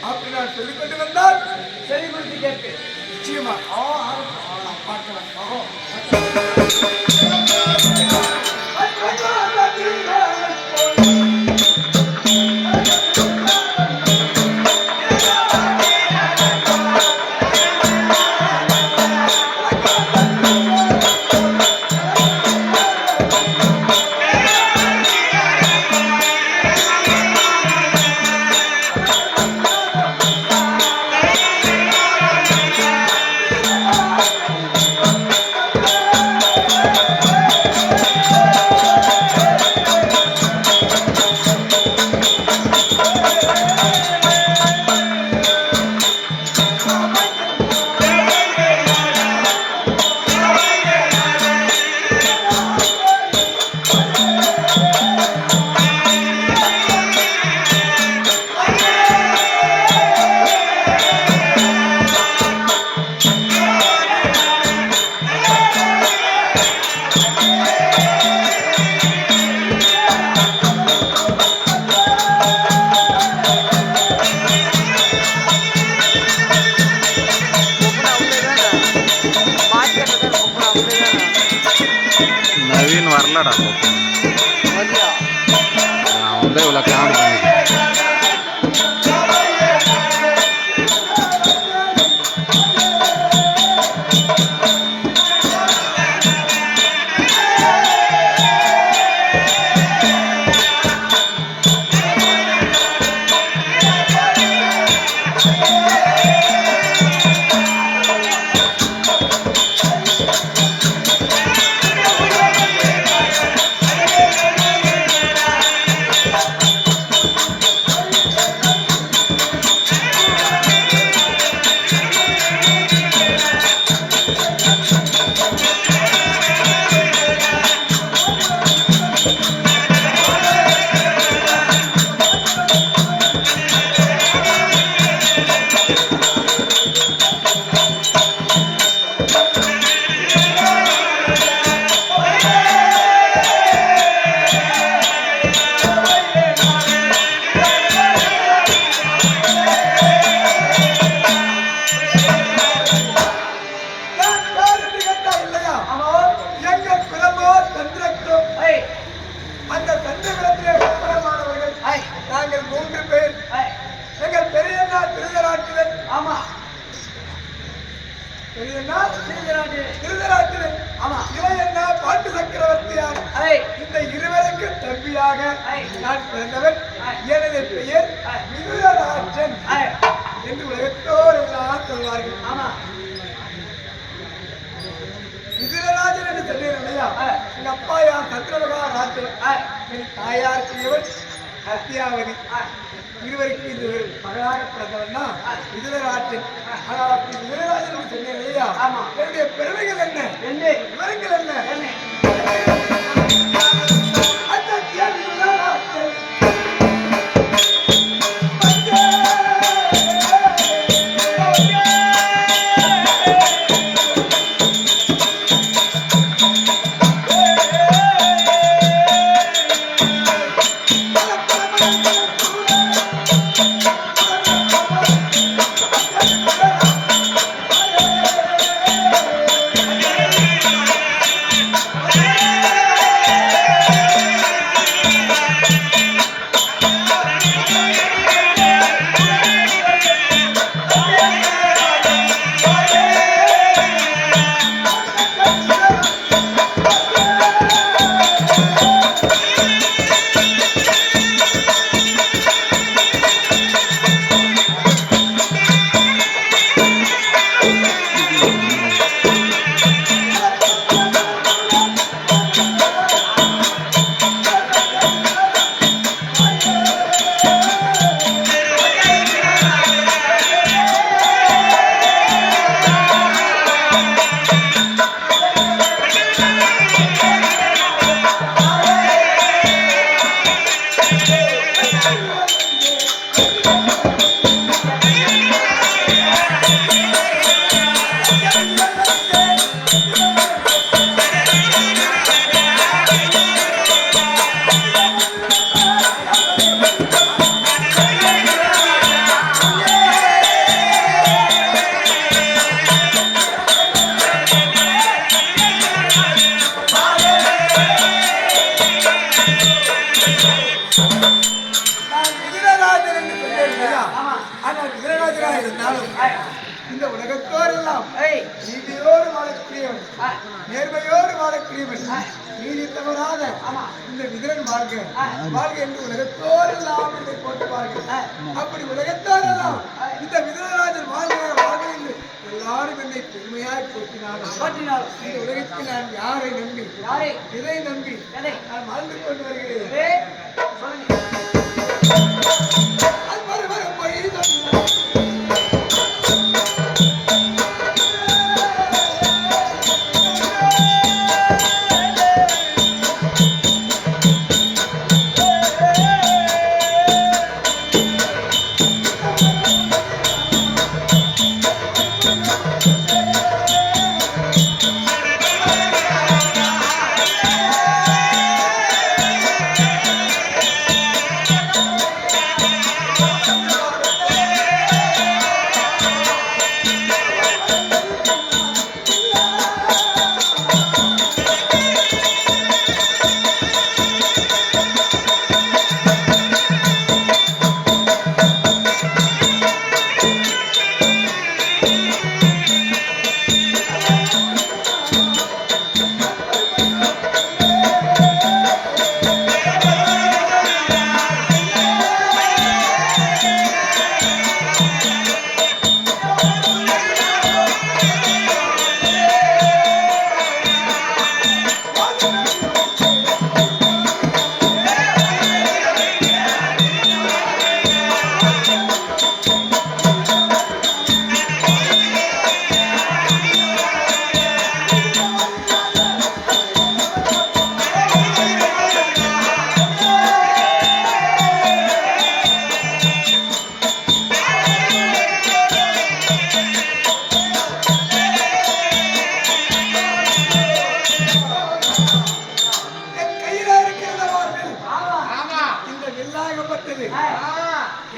அப்படி நான் சொல்லிக் கொண்டு வந்தால் சரி குறித்து கேட்பேன். நிச்சயமா பார்க்கலாம். नवीन வரலடா நான் வந்து இவ்வளவு காமெடி பண்ணிட்டேன் பாட்டு சக்கரவர்த்தியார் இந்த இருவருக்கு தம்பியாக நான் பிறந்தவன். எனது பெயர் மிதுரராஜன் என்று உலகத்தோர் எல்லாம் சொல்வார்கள். மிதுரராஜன் என்று சொன்னேன் இல்லையா? எங்க அப்பா யார் சந்திரமகாராஜன், என் தாயார் செய்யவன் சத்யாவதி. இருவருக்கு இது ஒரு மகளாக பிறந்தவன் தான் மிதுரராஜன். ஆனால் அப்படி மிதுரராஜன் சொன்னேன் இல்லையா? என்னுடைய பெருமைகள் என்ன, விவரங்கள் என்ன? Yeah. ஆனால் விஜயராஜராக இருந்தாலும் இந்த உலகத்தோரெல்லாம் நீதியோடு வாழக்கூடியவன், நேர்மையோடு வாழக்கூடியவன், நீதி தவறாத இந்த விதிரன் வாழ்க வாழ்க என்று உலகத்தோரெல்லாம் என்னை போட்டுவார்கள். அப்படி உலகத்தோரெல்லாம் இந்த விதிரராஜன் வாழ்க வாழ்க என்று எல்லாரும் என்னை பெருமையாய் போற்றினாலும் இந்த உலகத்தில் நான் யாரை நம்பி எதை நம்பி நான் வாழ்ந்து கொண்டு வருகிறேன்.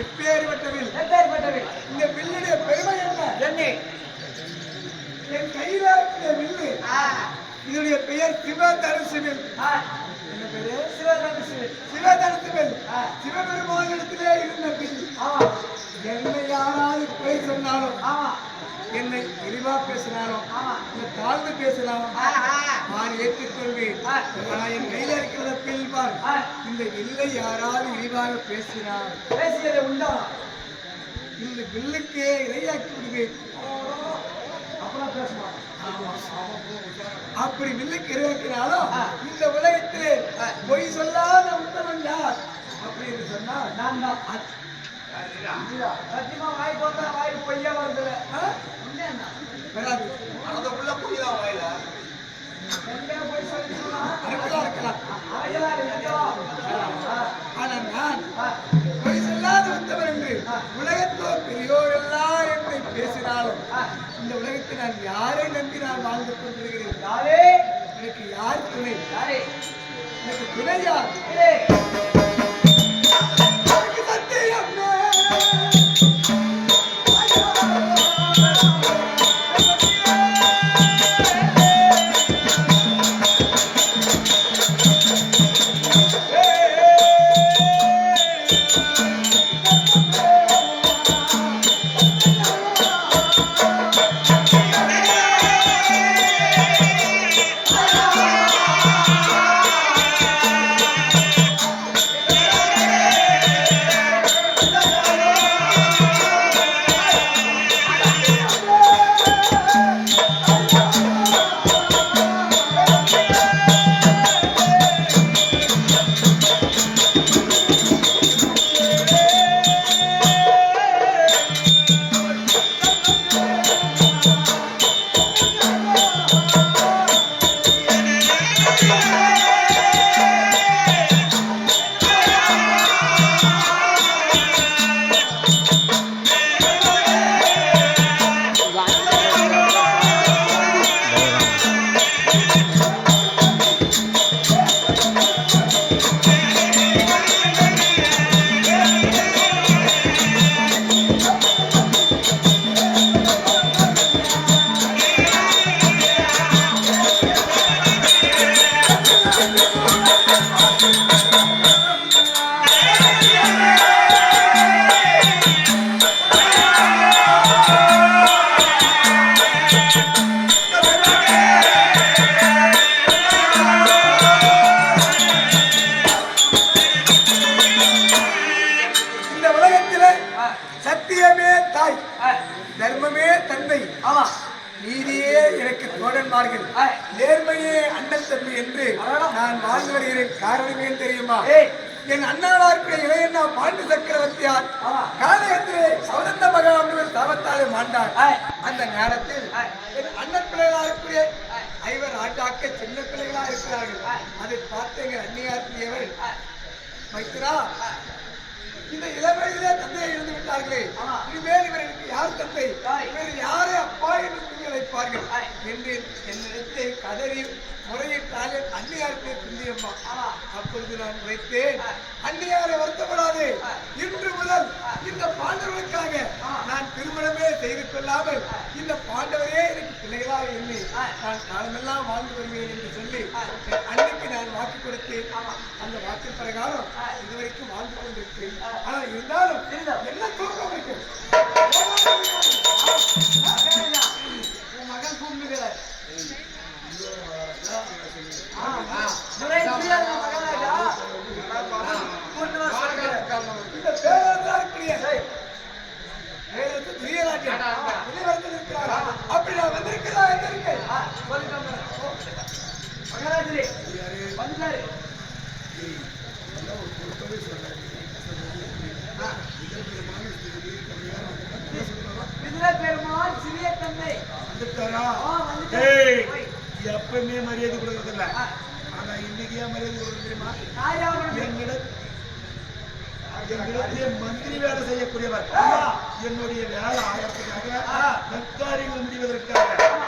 எப்பேற்பட்டவில் இந்த வில்லுடைய பெருமை என்ன? என் கையில இருக்கிற வில்லு இதனுடைய பெயர் சிவதனுசு வில். என்ன பெயர்? சிவதனுசு வில். சிவபெருமானிடத்திலே இருந்த வில். என்னை யாராவது குறை சொன்னாலும், என்னை தெளிவா பேசினாலும், தாழ்ந்து பேசினாலும் நான் ஏற்றுக்கொள்வேன். ஆனால் என் கையில இருக்கிறத பில் பார், இந்த வில்லை யாராவது இழிவாக பேசினார், பேசியதை உண்டா, இந்த வில்லுக்கே இரையாக்கி விடுவேன். அப்படி வில்லுக்கு இரையாக்கினாலும் இந்த உலகத்திலே பொய் சொல்லாத உத்தமன் யார் அப்படி என்று சொன்னால் நான் தான். சத்தியமா வாய் போட்டா வாய் பொய்யா வருது வராது. அதுக்குள்ள பொய் தான் வாயில போய் சொல்லி இருக்கலாம். ஆனா நான் பொய் சொல்லாத உத்தமன் என்று உலகத்தோர் பெரியோரெல்லாம் என்னை பேசினாலும் இந்த உலகத்தில் நான் யாரை நம்பி நான் வாழ்ந்து கொண்டிருக்கிறேன்? யாரே எனக்கு யார் துணை? யாரே எனக்கு துணை யார்? சத்தியம் தாய், தர்மமே தந்தை, நீதியே எனக்கு தோழன்மார்கள், நேர்மையே அண்ணன் தம்பி என்று நான் வாழ்ந்து வருகிறேன். காரணமே தெரியுமா? என் அண்ணாவார்க்கு இளையண்ணா பாண்டு சக்கரவர்த்தியார் காலகத்திலே சௌனந்த மகாவின் தாபத்தாலே மாண்டார். அந்த நேரத்தில் என் அண்ணன் பிள்ளைகளாக ஐவர் ஆண்டாக்க சின்ன பிள்ளைகளா இருக்கிறார்கள். அதை பார்த்து எங்கள் அண்ணியார்த்தியவர் மைத்திரா, இந்த இளமையிலே தந்தையை இருந்து விட்டார்களே, இனிமேல் இவர்களுக்கு யார் தந்தை, இவர் யாரை அப்பா என்று சொல்லி அழைப்பார்கள் என்று என்னிடத்தை கதறி முறையிட்டாலே அன்னியாருக்கு துந்தியம்மா. அப்பொழுது நான் உரைத்தேன், அன்னியாரை வருத்தப்படாது, இன்று முதல் இந்த பாண்டவர்களுக்காக நான் திருமணமே செய்து கொள்ளாமல் இந்த பாண்டவரே எனக்கு பிள்ளைகளாக எண்ணி நான் காலமெல்லாம் வாழ்ந்து வருவேன் என்று சொல்லி அன்னைக்கு நான் வாக்கு கொடுத்தேன். அந்த வாக்கு பிரகாரம் இதுவரைக்கும் வாழ்ந்து கொண்டிருக்கிறேன். ஆனால் இருந்தாலும் என்ன தூக்கம் இருக்கு, உன் மகன் கூப்பிடுகிறார். அப்படி நான் வந்திருக்கிறதா எங்க இருக்கு மகராஜரே பெருமாள் சிறிய தந்தை எப்பவுமே மரியாதை கொடுக்கறது இல்ல, ஆனா இன்னைக்கு ஏன் மரியாதை கொடுக்க தெரியுமா? என்னிடத்திலே மந்திரி வேலை செய்யக்கூடியவர், என்னுடைய வேலை 1000